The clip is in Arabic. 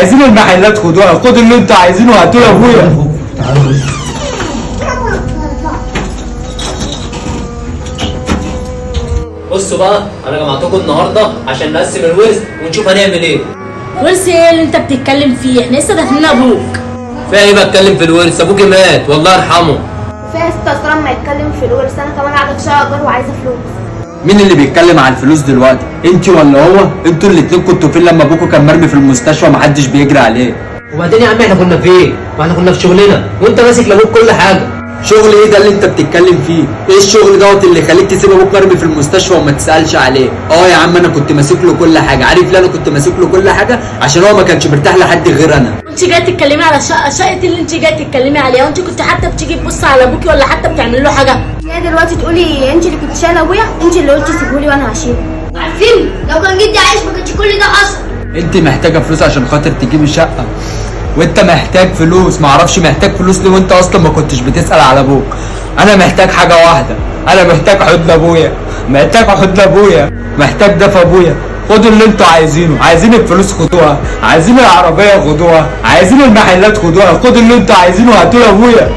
عايزين المحلات خدوها، خدوا اللي انتوا عايزينه هاتوا لابويا. بصوا بقى، انا جمعتكم النهارده عشان نقسم الورث ونشوف هنعمل ايه. ورث ايه اللي انت بتتكلم فيه؟ احنا لسه دافنين ابوك. فيها ايه بتكلم في الورث؟ ابوكي مات والله يرحمه. فيها ست اسرار ما يتكلم في الورث، انا كمان قاعده في شقه ايجار وعايزه فلوس. مين اللي بيتكلم على الفلوس دلوقتي؟ انت ولا هو؟ انتوا الاتنين كنتوا فين لما ابوكوا كان مرمي في المستشفى ومحدش بيجري عليه؟ وبعدين يا عم احنا كنا فين؟ ما احنا كنا في شغلنا وانت ماسك لابوك كل حاجه. شغل ايه ده اللي انت بتتكلم فيه؟ ايه الشغل دوت اللي يخليك تسيب ابوك مرمي في المستشفى وما تسالش عليه؟ يا عم انا كنت ماسك له كل حاجه، عارف ليه انا كنت ماسك له كل حاجه؟ عشان هو ما كانش مرتاح لحد غير انا. انت جايه تتكلمي على شقه اللي انت جايه تتكلمي عليها، وانت كنت حتى بتيجي تبص على ابوكي ولا حتى بتعمل له حاجه؟ يا دلوقتي تقولي انت اللي كنت شايله ابويا، انت اللي قلتي سيبهولي وانا هشيله. عارفين لو كان جدي عايش ما كانش كل ده حصل. انت محتاجه فلوس عشان خاطر تجيبي شقه، وانت محتاج فلوس. معرفش محتاج فلوس ليه وانت اصلا ما كنتش بتسال على ابوك. انا محتاج حاجه واحده، انا محتاج حضن ابويا، محتاج حضن ابويا، محتاج دفى ابويا. خدوا اللي انتوا عايزينه، عايزين الفلوس خدوها، عايزين العربيه خدوها، عايزين المحلات خدوها، خدوا اللي انتوا عايزينه هاتوا لابويا.